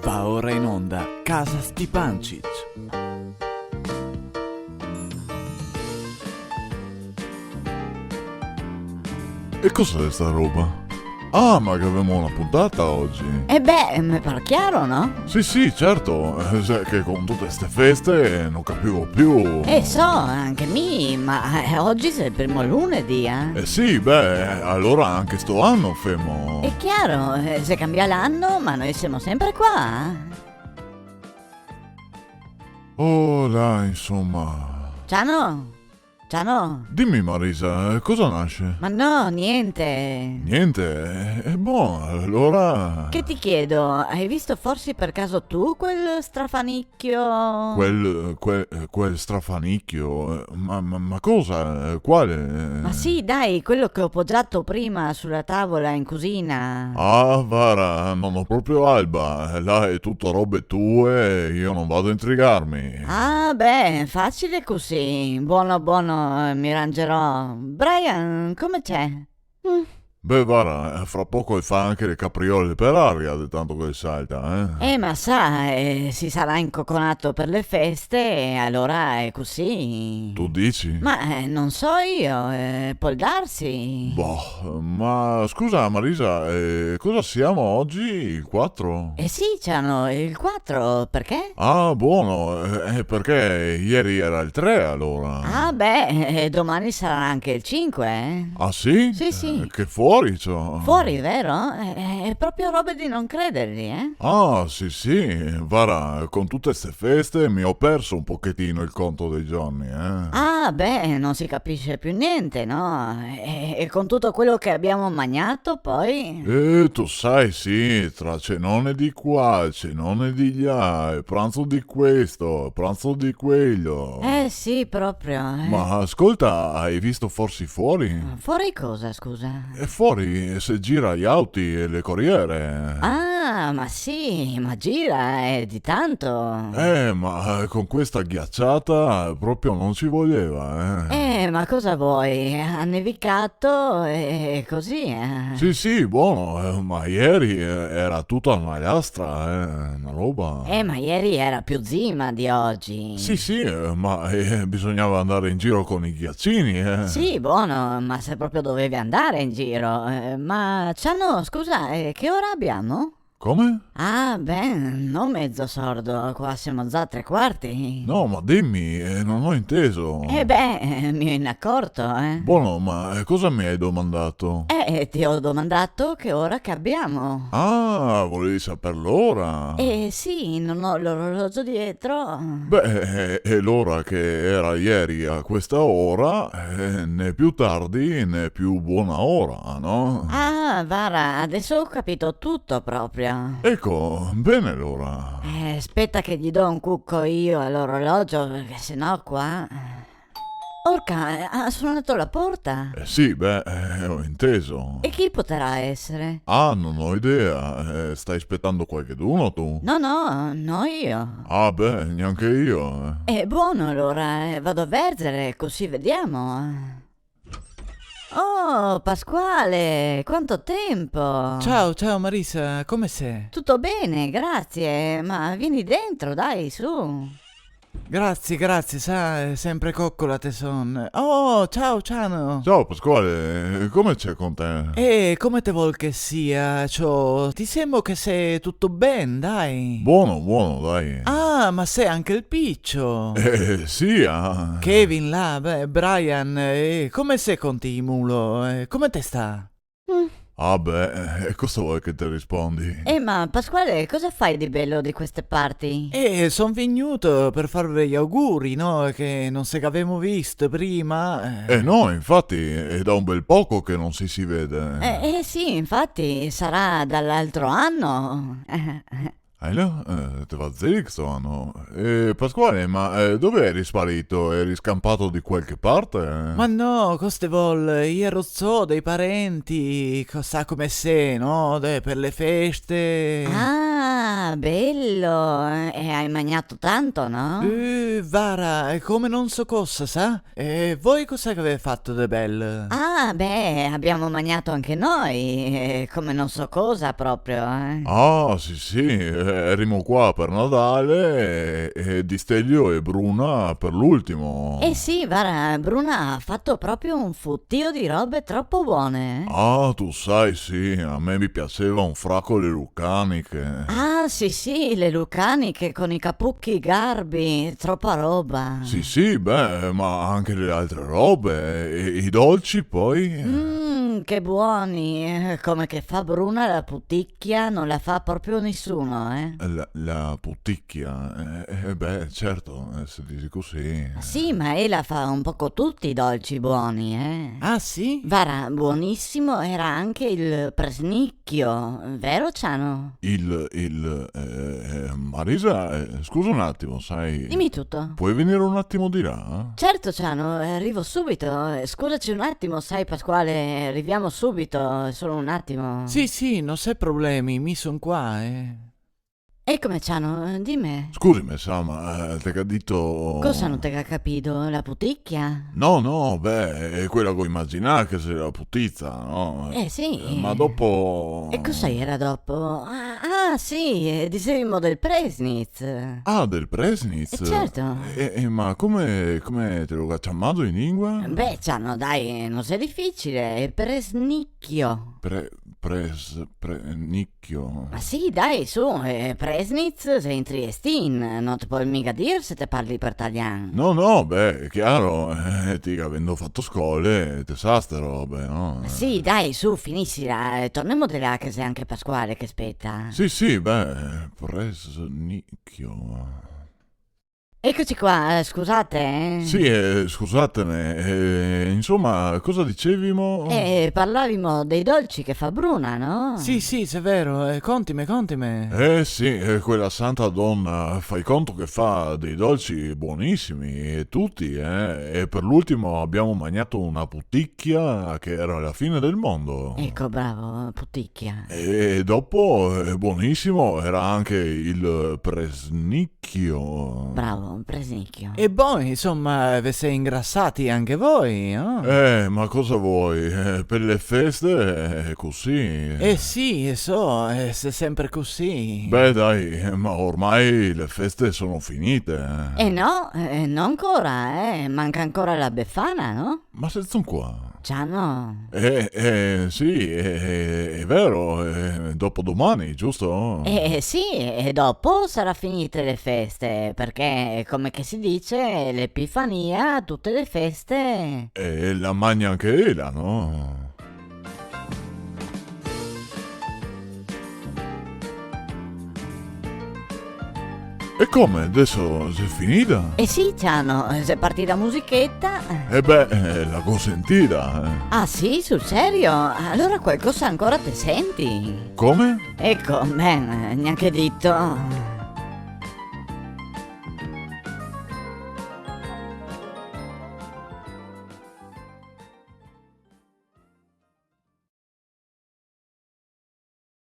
Va ora in onda Casa Stipancic. E cos'è sta roba? Ah, ma che avevamo una puntata oggi. E beh, mi pare chiaro, no? Sì, certo, che con tutte ste feste non capivo più. So, anche me, ma oggi sei il primo lunedì, eh? Sì, beh, allora anche sto anno femo. È chiaro, se cambia l'anno, ma noi siamo sempre qua. Oh, là, insomma. Ciano? Ciano? Dimmi Marisa, cosa nasce? Ma no, niente. Niente, è buono, allora... Che ti chiedo, hai visto forse per caso tu quel strafanicchio? Quel strafanicchio, ma cosa? Quale? Ma sì, dai, quello che ho poggiato prima sulla tavola in cucina. Ah, Vara, non ho proprio alba, là è tutto robe tue, io non vado a intrigarmi. Ah, beh, facile così. Buono, mi arrangerò. Brian, come c'è? Beh, Vara, fra poco fa anche le capriole per aria, di tanto che salta, Ma sa, si sarà incocconato per le feste e allora è così. Tu dici? Ma non so io, può darsi. Boh, ma scusa Marisa, cosa siamo oggi? Il 4? Sì, c'hanno il 4, perché? Ah, buono, perché ieri era il 3 allora. Ah, beh, domani sarà anche il 5, eh? Ah sì? Sì. Che fuori c'ho. Fuori, vero? È proprio roba di non crederli, eh? Ah, sì, Vara, con tutte ste feste mi ho perso un pochettino il conto dei giorni, Ah, beh, non si capisce più niente, no? E con tutto quello che abbiamo mangiato, poi... Tu sai, sì, tra cenone di qua, cenone di là, pranzo di questo, pranzo di quello. Sì, proprio. Ma ascolta, hai visto forse fuori? Fuori cosa, scusa? E fuori se gira gli auti e le corriere. Ah, ma sì, ma gira, di tanto. Ma con questa ghiacciata proprio non ci voleva, Ma cosa vuoi? Ha nevicato e così, Sì, buono, ma ieri era tutta una lastra, una roba. Ma ieri era più zima di oggi. Sì, ma bisognava andare in giro con i ghiaccini, Sì, buono, ma se proprio dovevi andare in giro. Ma Ciano, scusa, che ora abbiamo? Come? Ah, beh, non mezzo sordo, qua siamo già a 3/4. No, ma dimmi, non ho inteso. Mi ho accorto, Buono, ma cosa mi hai domandato? Ti ho domandato che ora che abbiamo. Ah, volevi saper l'ora? Sì, non ho l'orologio dietro. Beh, è l'ora che era ieri a questa ora, né più tardi né più buona ora, no? Ah, Vara, adesso ho capito tutto proprio. Ecco, bene l'ora. Aspetta che gli do un cucco io all'orologio, perché sennò qua... Orca, ha suonato la porta. Sì, beh, ho inteso. E chi potrà essere? Ah, non ho idea. Stai aspettando qualcheduno tu? No, io. Ah, beh, neanche io. È buono allora, vado a verzere, così vediamo. Oh, Pasquale, quanto tempo! Ciao Marisa, come sei? Tutto bene, grazie, ma vieni dentro, dai, su. Grazie, sa, è sempre coccola teson. Oh, ciao Ciano. Ciao Pasquale, come c'è con te? Come te vuol che sia, ciò? Ti sembra che sei tutto ben, dai. Buono, dai. Ah, ma sei anche il piccio. Sì, ah. Kevin là, beh, Brian, come sei con ti mulo? Come te sta? Ah, beh, cosa vuoi che ti rispondi? Ma Pasquale, cosa fai di bello di queste parti? Son venuto per farvi gli auguri, no? Che non se che avevamo visto prima. No, infatti, è da un bel poco che non si vede. Sì, infatti, sarà dall'altro anno. No? Te va zixo, Pasquale, ma dove eri sparito? Eri scampato di qualche parte? Ma no, coste vol, io ero zo dei parenti, sa come sei, no? Per le feste. Ah, bello. E hai mangiato tanto, no? Vara, come non so cosa, sa? Voi cosa che avete fatto di bello? Ah, beh, abbiamo mangiato anche noi, come non so cosa proprio. Ah, sì, erimo qua per Natale e Di Stelio e Bruna per l'ultimo. Eh sì, guarda, Bruna ha fatto proprio un fottio di robe troppo buone. Ah, tu sai, sì, a me mi piaceva un fracco le lucaniche. Ah, sì, le lucaniche con i capucchi garbi, troppa roba. Sì, beh, ma anche le altre robe. E i dolci poi? Che buoni. Come che fa Bruna la puticchia non la fa proprio nessuno, eh. La puticchia. Beh, certo, se dici così. Sì, ma ella fa un poco tutti i dolci buoni, eh. Ah sì? Guarda, buonissimo era anche il presnicchio, vero Ciano? Marisa, scusa un attimo, sai. Dimmi tutto. Puoi venire un attimo di là? Certo Ciano, arrivo subito. Scusaci un attimo, sai Pasquale, arriviamo subito, solo un attimo. Sì, non c'è problemi, mi son qua, E come Ciano, dimmi. Scusami, Sam, te che ha detto. Cosa non te ha capito? La puticchia? No, beh, è quella che immaginare che sia la putizza, no? Sì. Ma dopo. E cosa era dopo? Sì, dicevamo del Presnitz. Ah, del Presnitz? Certo. Ma come te lo chiamato in lingua? Beh, Ciano, dai, non sei difficile, è Presnicchio. Nicchio. Ma sì, dai, su, Presnitz sei in Triestin, non ti puoi mica dire se te parli per italiano. No, beh, è chiaro, ti avendo fatto scuole, te sa ste robe, no? Sì, dai, su, finiscila, torniamo di là che sei anche Pasquale che aspetta. Sì, beh, Presnicchio. Eccoci qua, scusate, eh. Sì, scusatene, insomma, cosa dicevimo? Parlavamo dei dolci che fa Bruna, no? Sì, è vero, contime. Sì, quella santa donna, fai conto che fa dei dolci buonissimi, e tutti, e per l'ultimo abbiamo mangiato una puticchia che era la fine del mondo. Ecco, bravo, puticchia. E dopo, buonissimo, era anche il presnicchio. Bravo, Presnicchio. E poi, insomma, vi sei ingrassati anche voi, no? Ma cosa vuoi? Per le feste è così. Sì, so, sei sempre così. Beh, dai, ma ormai le feste sono finite. No, non ancora, manca ancora la Befana, no? Ma se sono qua. Già no. Sì, è vero, dopodomani, giusto? Sì, e dopo sarà finite le feste, perché come che si dice, l'Epifania, tutte le feste. E la magna anche Ela, no? E come? Adesso si è finita? Sì, Ciano, se parti la musichetta. E beh, la consentita. Ah sì, sul serio? Allora qualcosa ancora te senti? Come? Ecco, bene, neanche detto.